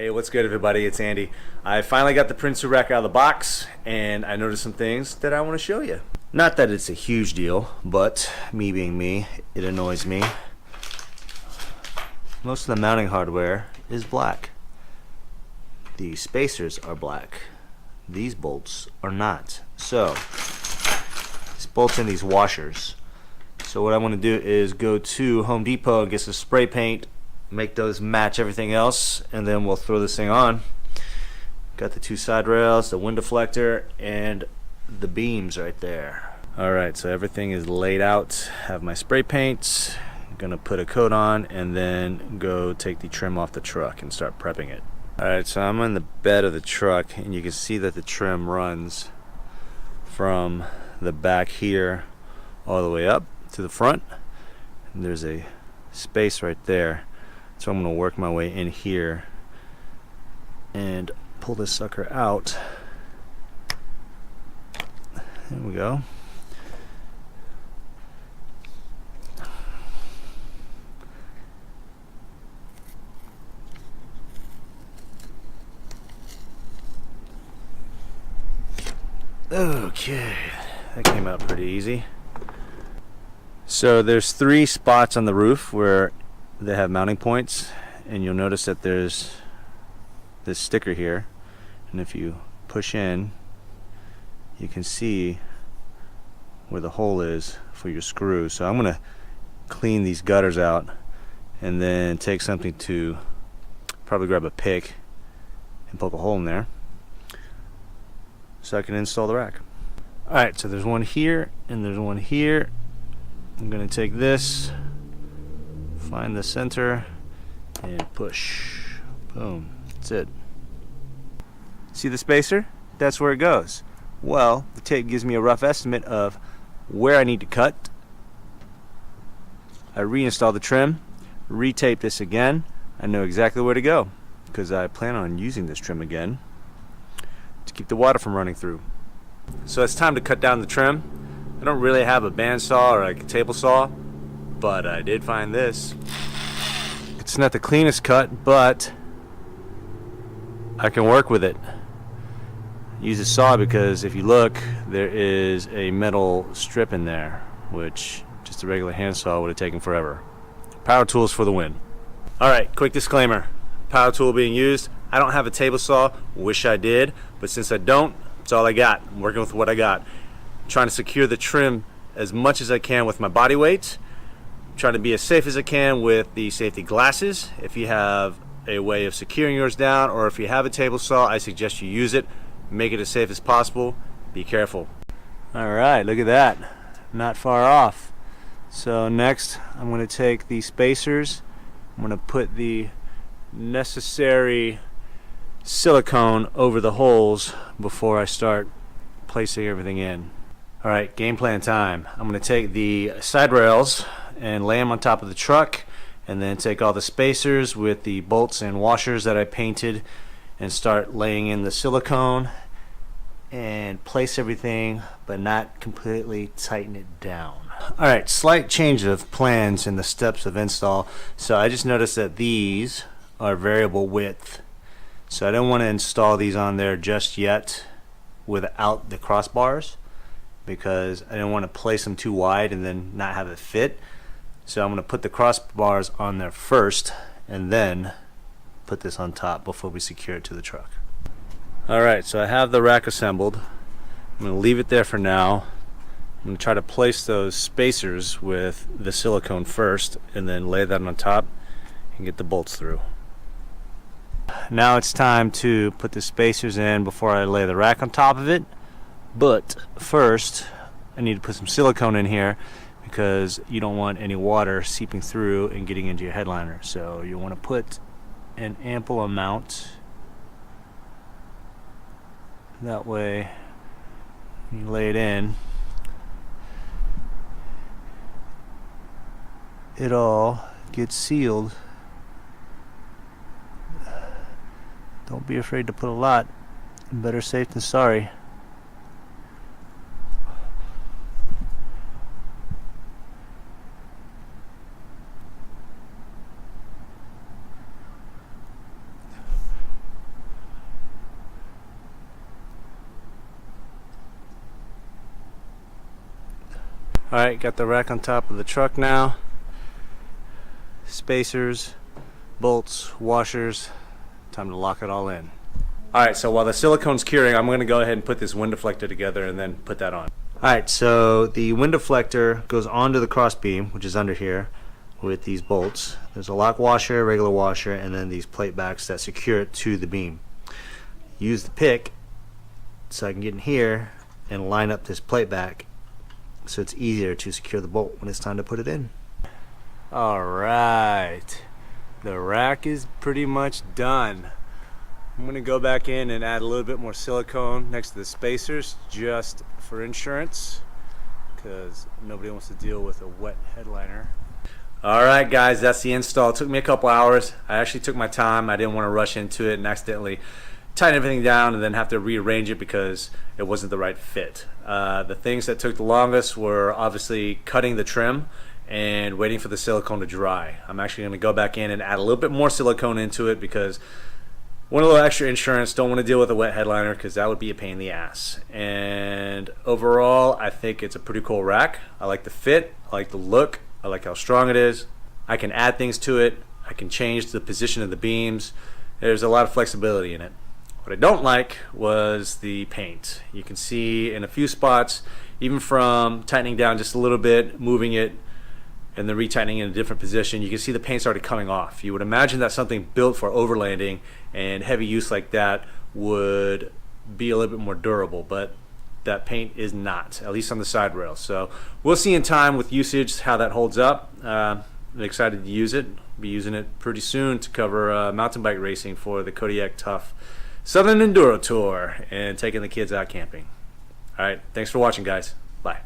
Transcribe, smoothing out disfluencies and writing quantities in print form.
Hey, what's good everybody? It's Andy. I finally got the Prinsu rack out of the box and I noticed some things that I want to show you. Not that it's a huge deal, but me being me, it annoys me. Most of the mounting hardware is black. The spacers are black. These bolts are not. So, this bolt's in these washers. So what I want to do is go to Home Depot and get some spray paint, make those match everything else, and then we'll throw this thing on. Got the two side rails, the wind deflector, and the beams right there. Alright, so everything is laid out. Have my spray paint. I'm gonna put a coat on and then go take the trim off the truck and start prepping it. Alright, so I'm on the bed of the truck and you can see that the trim runs from the back here all the way up to the front. And there's a space right there. So I'm going to work my way in here and pull this sucker out. There we go. Okay, that came out pretty easy. So there's 3 spots on the roof where they have mounting points, and you'll notice that there's this sticker here, and if you push in you can see where the hole is for your screw. So I'm gonna clean these gutters out and then take something to probably grab a pick and poke a hole in there so I can install the rack. Alright, so there's one here and there's one here. I'm gonna take this, find the center, and push. Boom. That's it. See the spacer? That's where it goes. Well, the tape gives me a rough estimate of where I need to cut. I reinstall the trim, retape this again. I know exactly where to go because I plan on using this trim again to keep the water from running through. So it's time to cut down the trim. I don't really have a bandsaw or like a table saw, but I did find this. It's not the cleanest cut, but I can work with it. Use a saw because if you look, there is a metal strip in there, which just a regular handsaw would have taken forever. Power tools for the win. Alright, quick disclaimer. Power tool being used. I don't have a table saw, wish I did, but since I don't, it's all I got. I'm working with what I got. I'm trying to secure the trim as much as I can with my body weight. Trying to be as safe as I can with the safety glasses. If you have a way of securing yours down, or if you have a table saw, I suggest you use it. Make it as safe as possible. Be careful. Alright, look at that. Not far off. So next I'm going to take the spacers. I'm going to put the necessary silicone over the holes before I start placing everything in. Alright, game plan time. I'm going to take the side rails and lay them on top of the truck, and then take all the spacers with the bolts and washers that I painted and start laying in the silicone and place everything but not completely tighten it down. Alright, slight change of plans in the steps of install. So I just noticed that these are variable width, so I don't want to install these on there just yet without the crossbars because I don't want to place them too wide and then not have it fit. So I'm going to put the crossbars on there first and then put this on top before we secure it to the truck. Alright, so I have the rack assembled. I'm going to leave it there for now. I'm going to try to place those spacers with the silicone first and then lay that on top and get the bolts through. Now it's time to put the spacers in before I lay the rack on top of it. But first I need to put some silicone in here because you don't want any water seeping through and getting into your headliner. So you want to put an ample amount. That way you lay it in, it all gets sealed. Don't be afraid to put a lot. Better safe than sorry. Alright, got the rack on top of the truck now. Spacers, bolts, washers. Time to lock it all in. Alright, so while the silicone's curing, I'm going to go ahead and put this wind deflector together and then put that on. Alright, so the wind deflector goes onto the cross beam, which is under here, with these bolts. There's a lock washer, regular washer, and then these plate backs that secure it to the beam. Use the pick so I can get in here and line up this plate back so it's easier to secure the bolt when it's time to put it in. Alright, the rack is pretty much done. I'm going to go back in and add a little bit more silicone next to the spacers just for insurance, because nobody wants to deal with a wet headliner. Alright guys, that's the install. It took me a couple hours. I actually took my time. I didn't want to rush into it and accidentally tighten everything down and then have to rearrange it because it wasn't the right fit. The things that took the longest were obviously cutting the trim and waiting for the silicone to dry. I'm actually going to go back in and add a little bit more silicone into it because want a little extra insurance, don't want to deal with a wet headliner because that would be a pain in the ass. And overall, I think it's a pretty cool rack. I like the fit, I like the look, I like how strong it is. I can add things to it, I can change the position of the beams. There's a lot of flexibility in it. What I don't like was the paint. You can see in a few spots, even from tightening down just a little bit, moving it, and then retightening in a different position, you can see the paint started coming off. You would imagine that something built for overlanding and heavy use like that would be a little bit more durable, but that paint is not, at least on the side rail. So we'll see in time with usage how that holds up. I'm excited to use it. Be using it pretty soon to cover mountain bike racing for the Kodiak Tough Southern Enduro Tour and taking the kids out camping. All right, thanks for watching, guys. Bye.